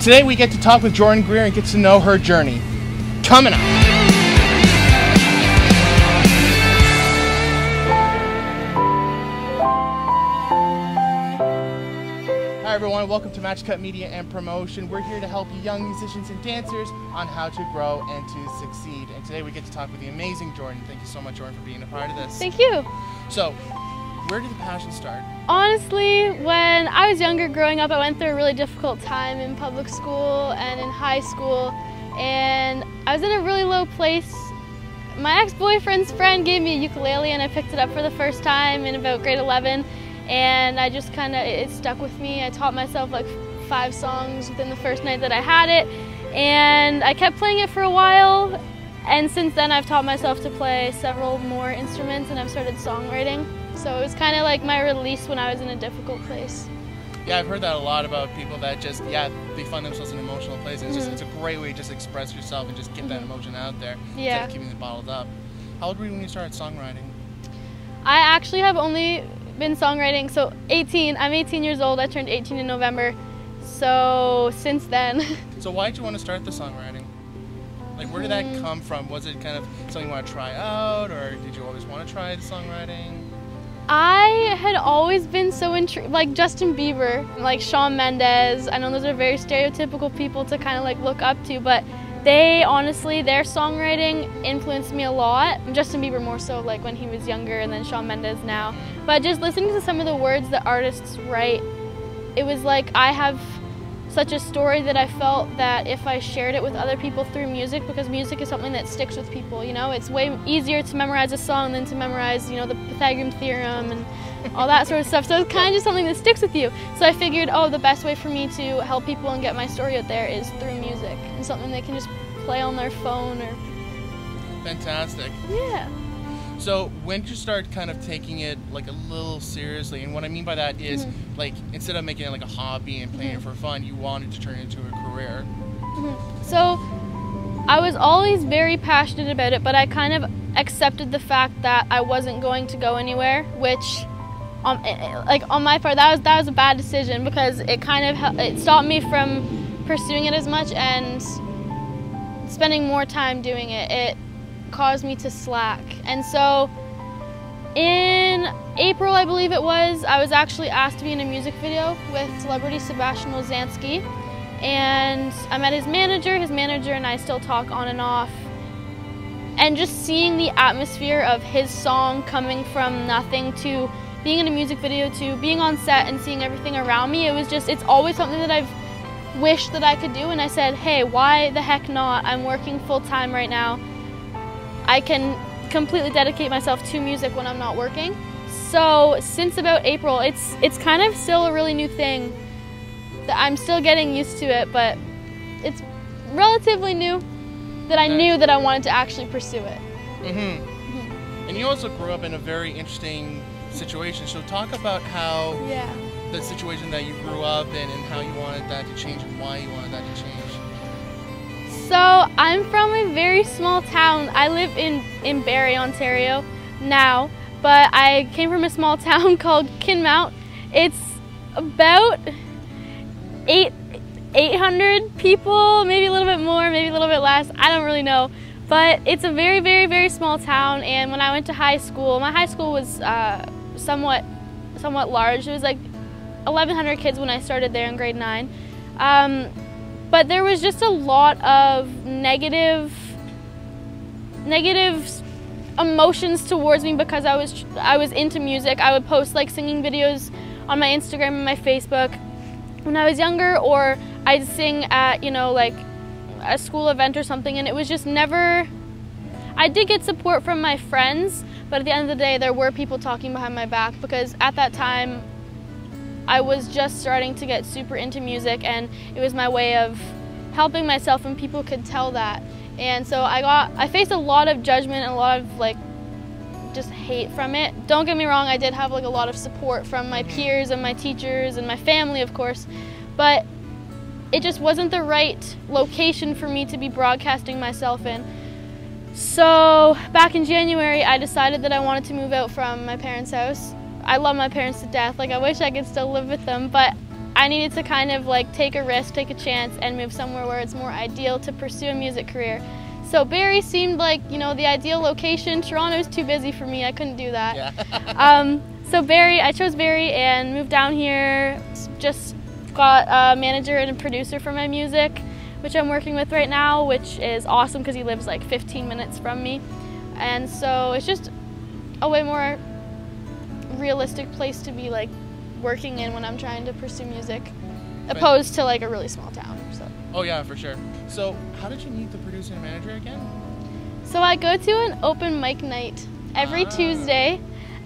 today we get to talk with Jordyn Greer and get to know her journey. Coming up. Hi everyone, welcome to Match Cut Media and Promotion. We're here to help you young musicians and dancers on how to grow and to succeed. And today we get to talk with the amazing Jordyn. Thank you so much, Jordyn, for being a part of this. Thank you. So, where did the passion start? Honestly, when I was younger growing up, I went through a really difficult time in public school and in high school, and I was in a really low place. My ex-boyfriend's friend gave me a ukulele and I picked it up for the first time in about grade 11, and I just it stuck with me. I taught myself like 5 songs within the first night that I had it, and I kept playing it for a while, and since then I've taught myself to play several more instruments and I've started songwriting. So it was kind of like my release when I was in a difficult place. Yeah, I've heard that a lot about people that just, they find themselves in an emotional place. And it's a great way to just express yourself and just get that emotion out there instead of keeping it bottled up. How old were you when you started songwriting? I actually have only been songwriting, so 18. I'm 18 years old. I turned 18 in November. So since then. So why did you want to start the songwriting? Like, where did that come from? Was it kind of something you want to try out, or did you always want to try the songwriting? I had always been so intrigued, like Justin Bieber, like Shawn Mendes. I know those are very stereotypical people to kind of like look up to, but they honestly, their songwriting influenced me a lot. Justin Bieber more so like when he was younger, and then Shawn Mendes now. But just listening to some of the words that artists write, it was like I have such a story that I felt that if I shared it with other people through music, because music is something that sticks with people, you know? It's way easier to memorize a song than to memorize, you know, the Pythagorean theorem and all that sort of stuff. So it's kind of just something that sticks with you. So I figured, the best way for me to help people and get my story out there is through music, and something they can just play on their phone or... Fantastic. Yeah. So when did you start kind of taking it like a little seriously? And what I mean by that is like, instead of making it like a hobby and playing it for fun, you wanted to turn it into a career. So I was always very passionate about it, but I kind of accepted the fact that I wasn't going to go anywhere, which on my part, that was a bad decision, because it kind of it stopped me from pursuing it as much and spending more time doing it. It caused me to slack. And so in April, I believe it was, I was actually asked to be in a music video with celebrity Sebastian Wolzanski, and I met his manager and I still talk on and off, and just seeing the atmosphere of his song coming from nothing to being in a music video to being on set and seeing everything around me, it's always something that I've wished that I could do, and I said, hey, why the heck not? I'm working full-time right now. I can completely dedicate myself to music when I'm not working. So since about April, it's kind of still a really new thing. That I'm still getting used to it, but it's relatively new that I knew that I wanted to actually pursue it. And you also grew up in a very interesting situation. So talk about how the situation that you grew up in and how you wanted that to change and why you wanted that to change. So I'm from a very small town. I live in Barrie, Ontario now, but I came from a small town called Kinmount. It's about 800 people, maybe a little bit more, maybe a little bit less, I don't really know. But it's a very, very, very small town, and when I went to high school, my high school was somewhat large. It was like 1,100 kids when I started there in grade 9. But there was just a lot of negative emotions towards me because I was into music. I would post like singing videos on my Instagram and my Facebook when I was younger, or I'd sing at, you know, like a school event or something, and it was just never... I did get support from my friends, but at the end of the day there were people talking behind my back, because at that time I was just starting to get super into music, and it was my way of helping myself, and people could tell that. And so I faced a lot of judgment and a lot of like just hate from it. Don't get me wrong, I did have like a lot of support from my peers and my teachers and my family, of course, but it just wasn't the right location for me to be broadcasting myself in. So back in January, I decided that I wanted to move out from my parents' house. I love my parents to death. Like, I wish I could still live with them, but I needed to kind of like take a risk, take a chance, and move somewhere where it's more ideal to pursue a music career. So Barrie seemed like, you know, the ideal location. Toronto's too busy for me, I couldn't do that. Yeah. So Barrie, I chose Barrie and moved down here, just got a manager and a producer for my music, which I'm working with right now, which is awesome because he lives like 15 minutes from me. And so it's just a way more realistic place to be like working in when I'm trying to pursue music, opposed to like a really small town. So. Oh yeah, for sure. So how did you meet the producer and manager again? So I go to an open mic night every Tuesday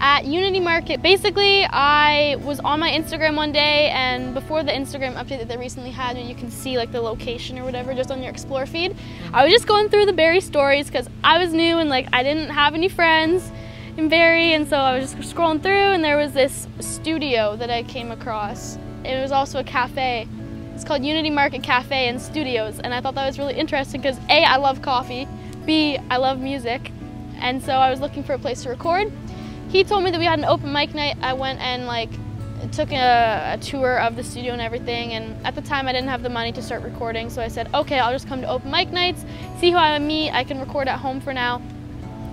at Unity Market. Basically, I was on my Instagram one day, and before the Instagram update that they recently had, where you can see like the location or whatever just on your Explore feed, I was just going through the Barrie stories because I was new and like I didn't have any friends in Barrie, and so I was just scrolling through, and there was this studio that I came across. It was also a cafe. It's called Unity Market Cafe and Studios, and I thought that was really interesting because A, I love coffee, B, I love music, and so I was looking for a place to record. He told me that we had an open mic night. I went and like took a tour of the studio and everything, and at the time I didn't have the money to start recording, so I said, okay, I'll just come to open mic nights, see who I meet, I can record at home for now.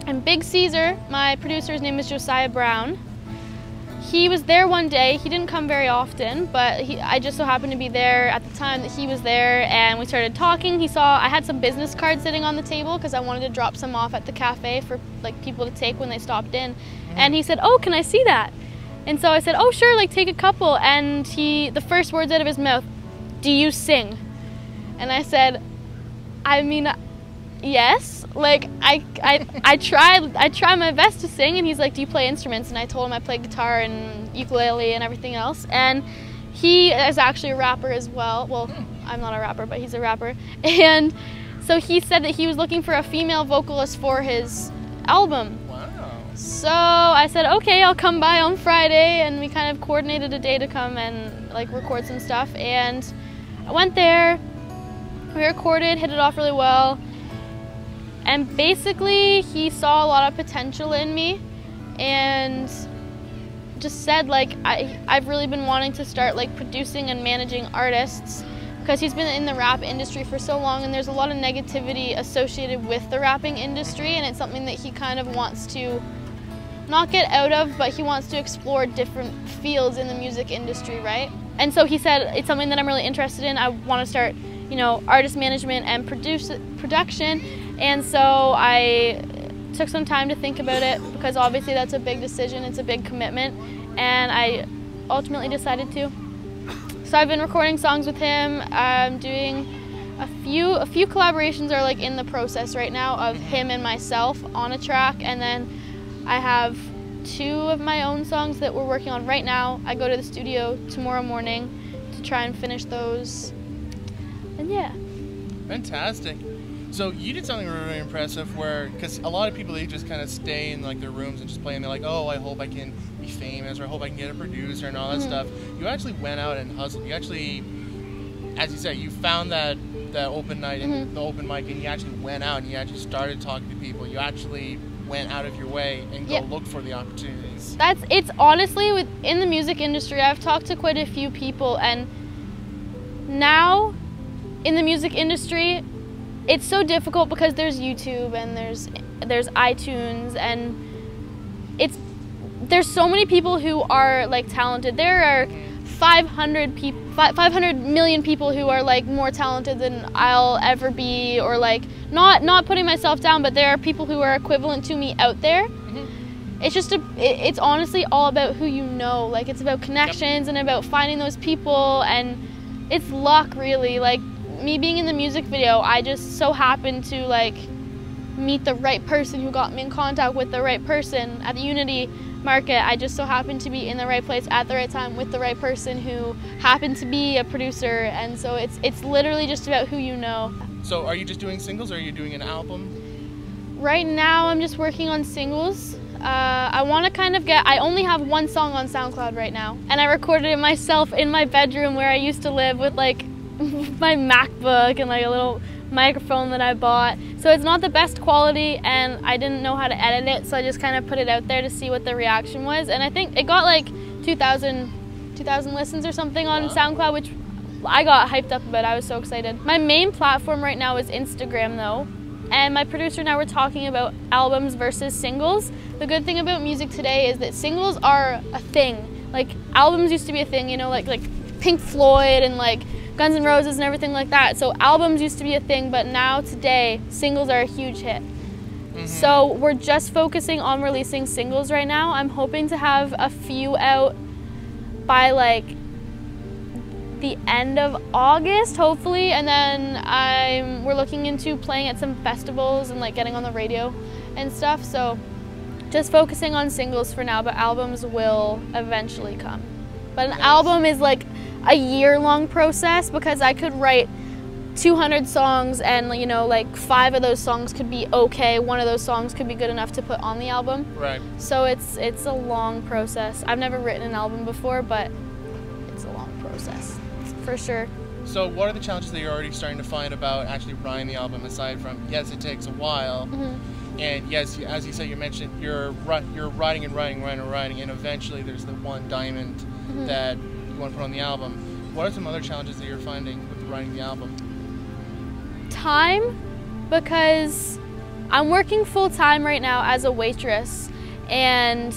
And Big Caesar, my producer's name is Josiah Brown. He was there one day. He didn't come very often, but I just so happened to be there at the time that he was there, and we started talking. He saw I had some business cards sitting on the table because I wanted to drop some off at the cafe for like people to take when they stopped in. And he said, oh, can I see that? And so I said, oh, sure, like take a couple. And the first words out of his mouth, do you sing? And I said, I mean, yes. Like I try my best to sing. And he's like, do you play instruments? And I told him I play guitar and ukulele and everything else. And he is actually a rapper as well. Well, I'm not a rapper, but he's a rapper. And so he said that he was looking for a female vocalist for his album. So I said, okay, I'll come by on Friday, and we kind of coordinated a day to come and like record some stuff. And I went there, we recorded, hit it off really well. And basically he saw a lot of potential in me and just said like, I've really been wanting to start like producing and managing artists, because he's been in the rap industry for so long, and there's a lot of negativity associated with the rapping industry, and it's something that he kind of wants to not get out of, but he wants to explore different fields in the music industry, right? And so he said, it's something that I'm really interested in. I want to start, you know, artist management and production. And so I took some time to think about it, because obviously that's a big decision, it's a big commitment, and I ultimately decided to. So I've been recording songs with him. I'm doing a few collaborations are like in the process right now of him and myself on a track, and then I have 2 of my own songs that we're working on right now. I go to the studio tomorrow morning to try and finish those, and yeah. Fantastic. So you did something really impressive where, because a lot of people, they just kind of stay in like their rooms and just play, and they're like, oh, I hope I can be famous, or I hope I can get a producer and all that stuff. You actually went out and hustled. You actually, as you said, you found that open night and the open mic, and you actually went out and you actually started talking to people. You actually went out of your way and go look for the opportunities. It's honestly, in the music industry, I've talked to quite a few people, and now in the music industry, it's so difficult because there's YouTube and there's iTunes, and there's so many people who are like talented. There are 500 million people who are like more talented than I'll ever be, or like not putting myself down, but there are people who are equivalent to me out there. It's just it's honestly all about who you know. Like, it's about connections and about finding those people, and it's luck, really. Like me being in the music video, I just so happened to like meet the right person who got me in contact with the right person at the Unity Market. I just so happened to be in the right place at the right time with the right person who happened to be a producer, and so it's literally just about who you know. So are you just doing singles, or are you doing an album? Right now I'm just working on singles. I want to kind of I only have 1 song on Soundcloud right now, and I recorded it myself in my bedroom where I used to live with like my MacBook and like a little microphone that I bought. So it's not the best quality, and I didn't know how to edit it, so I just kind of put it out there to see what the reaction was, and I think it got like 2,000 2,000 listens or something on SoundCloud, which I got hyped up about. I was so excited. My main platform right now is Instagram though, and my producer and I were talking about albums versus singles. The good thing about music today is that singles are a thing. Like albums used to be a thing, you know, like Pink Floyd and like Guns N' Roses and everything like that. So albums used to be a thing, but now today singles are a huge hit. So we're just focusing on releasing singles right now. I'm hoping to have a few out by like the end of August, hopefully, and then we're looking into playing at some festivals and like getting on the radio and stuff. So just focusing on singles for now, but albums will eventually come. But an album is like a year-long process, because I could write 200 songs and, you know, like 5 of those songs could be okay, 1 of those songs could be good enough to put on the album. Right. So it's a long process. I've never written an album before, but it's a long process, for sure. So what are the challenges that you're already starting to find about actually writing the album, aside from, yes, it takes a while, and yes, as you said, you mentioned you're writing and writing, and eventually there's the one diamond that you want to put on the album. What are some other challenges that you're finding with writing the album? Time, because I'm working full-time right now as a waitress, and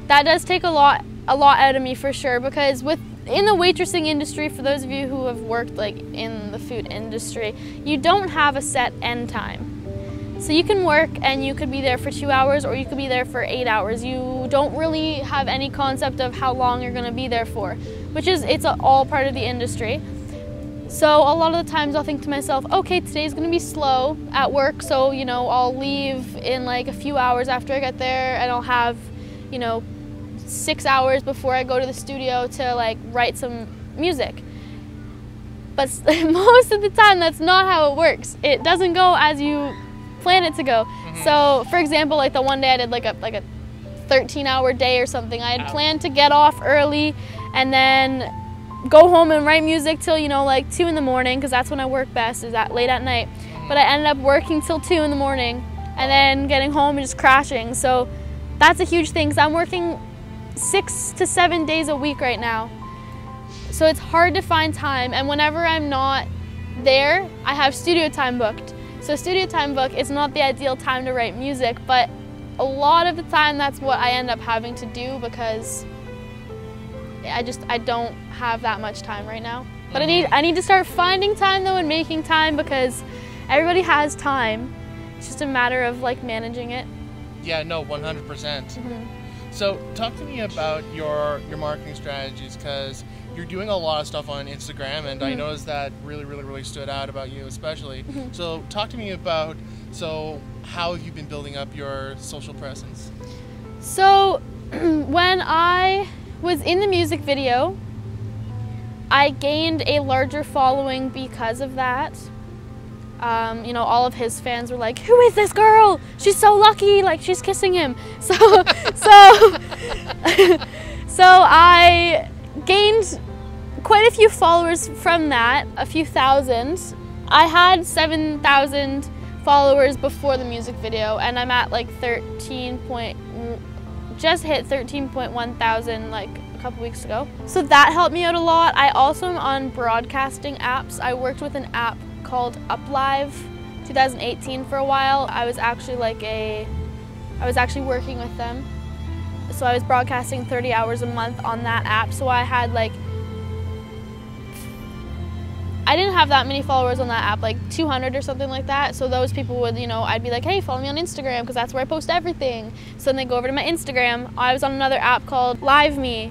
that does take a lot out of me for sure, because in the waitressing industry, for those of you who have worked like in the food industry, you don't have a set end time. So you can work and you could be there for 2 hours, or you could be there for 8 hours. You don't really have any concept of how long you're going to be there for, it's all part of the industry. So a lot of the times I'll think to myself, okay, today's going to be slow at work, so, you know, I'll leave in like a few hours after I get there, and I'll have, you know, 6 hours before I go to the studio to like write some music. But most of the time that's not how it works. It doesn't go as you plan it to go. So for example, like the one day I did like a 13-hour day or something. I had planned to get off early and then go home and write music till, you know, like 2 in the morning, because that's when I work best, is that late at night. But I ended up working till 2 in the morning and then getting home and just crashing. So that's a huge thing, because I'm working 6 to 7 days a week right now. So it's hard to find time, and whenever I'm not there, I have studio time booked. So studio time book is not the ideal time to write music, but a lot of the time that's what I end up having to do, because I don't have that much time right now. But I need to start finding time though, and making time, because everybody has time. It's just a matter of like managing it. Yeah, no, 100%. So talk to me about your marketing strategies, because you're doing a lot of stuff on Instagram, and I noticed that really stood out about you especially. So talk to me about, how have you been building up your social presence? So when I was in the music video, I gained a larger following because of that. You know, all of his fans were like, "Who is this girl? She's so lucky, like she's kissing him." So I gained quite a few followers from that, a few thousand. I had 7,000 followers before the music video, and I'm at like just hit 13.1 thousand like a couple weeks ago. So that helped me out a lot. I also am on broadcasting apps. I worked with an app called UpLive 2018 for a while. I was actually working with them. So I was broadcasting 30 hours a month on that app. So I had I didn't have that many followers on that app, like 200 or something like that. So those people would, you know, I'd be like, hey, follow me on Instagram, because that's where I post everything. So then they go over to my Instagram. I was on another app called LiveMe,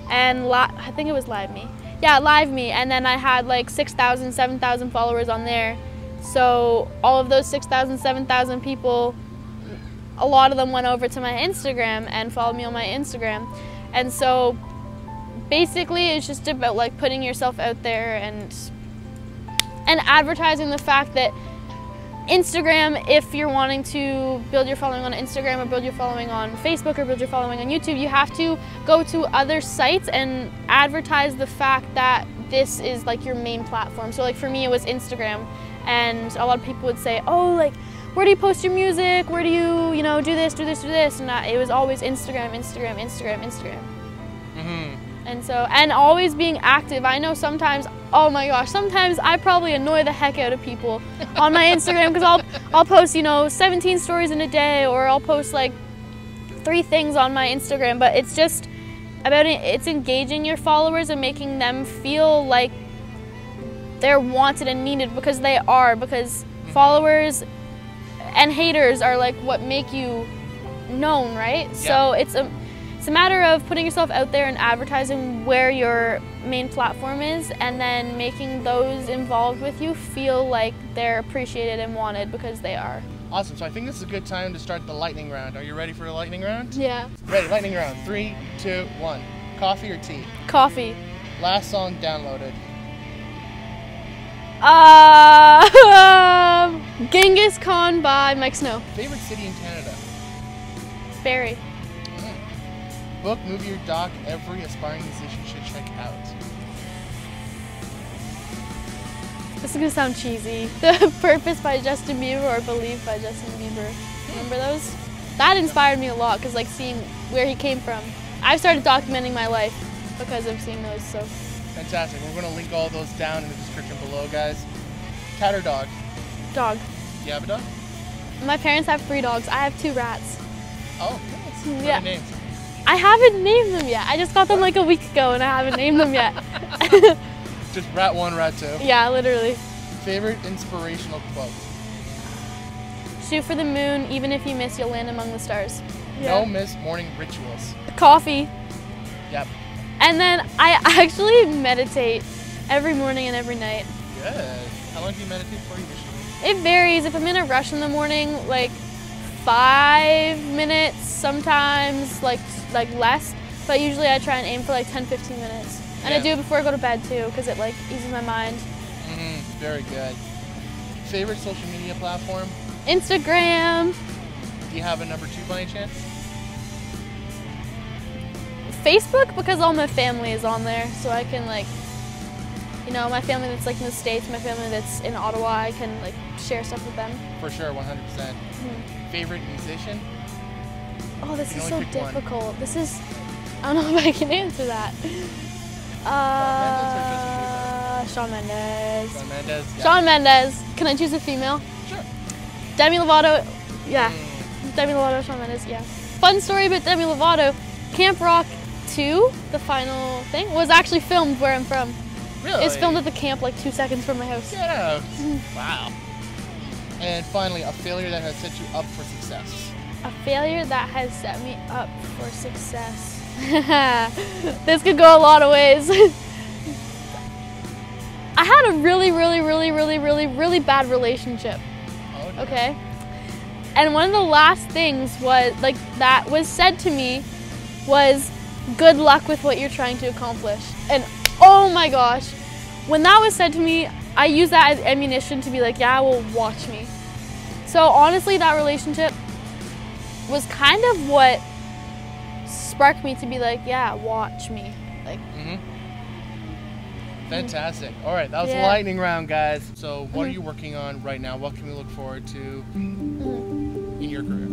and I think it was LiveMe. Yeah, LiveMe, and then I had like 6,000, 7,000 followers on there. So all of those 6,000, 7,000 people, a lot of them went over to my Instagram and followed me on my Instagram. And so basically it's just about like putting yourself out there and advertising the fact that Instagram, if you're wanting to build your following on Instagram or build your following on Facebook or build your following on YouTube, you have to go to other sites and advertise the fact that this is like your main platform. So like for me it was Instagram, and a lot of people would say, oh, like, where do you post your music? Where do you, do this, do this, do this? And it was always Instagram, Instagram, Instagram, Instagram. And always being active. I know sometimes, oh my gosh, sometimes I probably annoy the heck out of people on my Instagram because I'll post, 17 stories in a day, or I'll post like 3 things on my Instagram, but it's just about it's engaging your followers and making them feel like they're wanted and needed, because they are, because followers and haters are like what make you known, right? Yeah. So it's a matter of putting yourself out there and advertising where your main platform is, and then making those involved with you feel like they're appreciated and wanted, because they are. Awesome. So I think this is a good time to start the lightning round. Are you ready for the lightning round? Yeah. Ready, lightning round. 3, 2, 1. Coffee or tea? Coffee. Last song downloaded? Genghis Khan by Mike Snow. Favorite city in Canada? Barrie. Book, movie, or doc every aspiring musician should check out? This is gonna sound cheesy. The Purpose by Justin Bieber or Believe by Justin Bieber. Remember those? That inspired me a lot, because like seeing where he came from. I've started documenting my life because of seeing those. So. Fantastic. We're gonna link all those down in the description below, guys. Cat or dog? Dog. Do you have a dog? My parents have 3 dogs. I have 2 rats. Oh, nice. What Yeah. are the names? I haven't named them yet. I just got them like a week ago and I haven't named them yet. Just rat 1, rat 2? Yeah, literally. Favorite inspirational quote? Shoot for the moon, even if you miss, you'll land among the stars. Yeah. No miss morning rituals? Coffee. Yep. And then I actually meditate every morning and every night. Good. How long do you meditate for usually? It varies. If I'm in a rush in the morning, like 5 minutes, sometimes like less, but usually I try and aim for like 10-15 minutes. And I do it before I go to bed too, because it like eases my mind. Very good. Favorite social media platform? Instagram. Do you have a number 2 by any chance? Facebook, because all my family is on there, so I can like, my family that's like in the States, my family that's in Ottawa, I can like share stuff with them. For sure, 100%. Favorite musician? Oh, this is so difficult. This is, I don't know if I can answer that. Shawn Mendes. Shawn Mendes. Yeah. Shawn Mendes. Can I choose a female? Sure. Demi Lovato. Yeah. Demi Lovato, Shawn Mendes. Yeah. Fun story about Demi Lovato. Camp Rock 2, the final thing, was actually filmed where I'm from. Really? It's filmed at the camp like 2 seconds from my house. Yeah. Wow. And finally, a failure that has set you up for success. A failure that has set me up for success. This could go a lot of ways. I had a really bad relationship. Oh, no. Okay? And one of the last things that was said to me was, good luck with what you're trying to accomplish. And oh my gosh, when that was said to me, I used that as ammunition to be like, yeah, well, watch me. So honestly, that relationship was kind of what sparked me to be like, yeah, watch me. Like. Fantastic. All right, that was the lightning round, guys. So what are you working on right now? What can we look forward to in your career?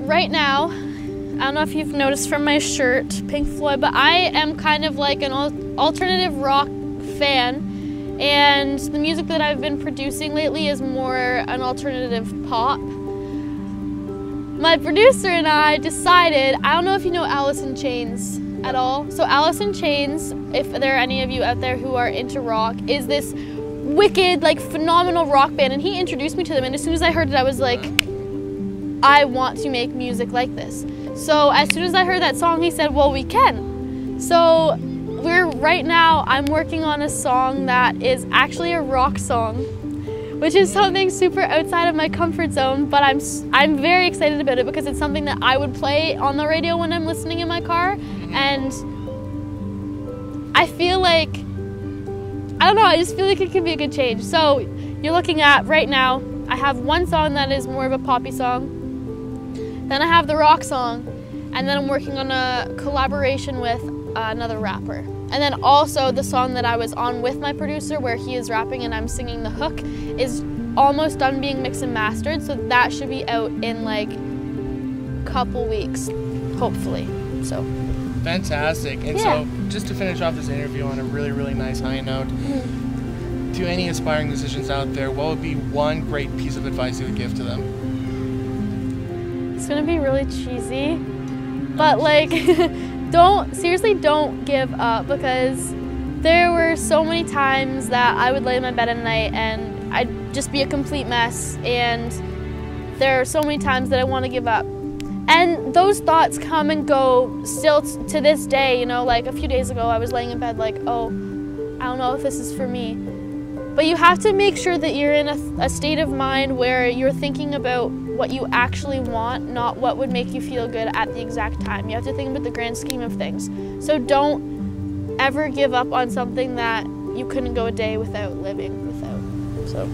Right now, I don't know if you've noticed from my shirt, Pink Floyd, but I am kind of like an alternative rock fan, and the music that I've been producing lately is more an alternative pop. My producer and I decided, I don't know if you know Alice in Chains at all. So Alice in Chains, if there are any of you out there who are into rock, is this wicked, like phenomenal rock band, and he introduced me to them, and as soon as I heard it, I was like, I want to make music like this. So as soon as I heard that song, he said, well, we can. So right now, I'm working on a song that is actually a rock song, which is something super outside of my comfort zone, but I'm very excited about it because it's something that I would play on the radio when I'm listening in my car, and I feel like, I don't know, I just feel like it could be a good change. So you're looking at, right now, I have one song that is more of a poppy song, then I have the rock song, and then I'm working on a collaboration with another rapper. And then also the song that I was on with my producer where he is rapping and I'm singing the hook is almost done being mixed and mastered, so that should be out in like a couple weeks, hopefully. So Fantastic. And Yeah. so, just to finish off this interview on a really, really nice high note, to any aspiring musicians out there, what would be one great piece of advice you would give to them? It's gonna be really cheesy, but like, seriously don't give up, because there were so many times that I would lay in my bed at night and I'd just be a complete mess, and there are so many times that I want to give up. And those thoughts come and go still to this day, you know, like a few days ago I was laying in bed like, oh, I don't know if this is for me. But you have to make sure that you're in a state of mind where you're thinking about what you actually want, not what would make you feel good at the exact time. You have to think about the grand scheme of things. So don't ever give up on something that you couldn't go a day without living without. So.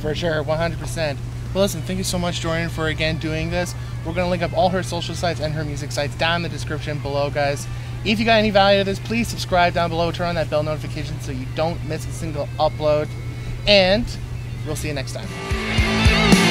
For sure, 100%. Well, listen, thank you so much, Jordyn, for again doing this. We're going to link up all her social sites and her music sites down in the description below, guys. If you got any value to this, please subscribe down below, turn on that bell notification so you don't miss a single upload, and we'll see you next time.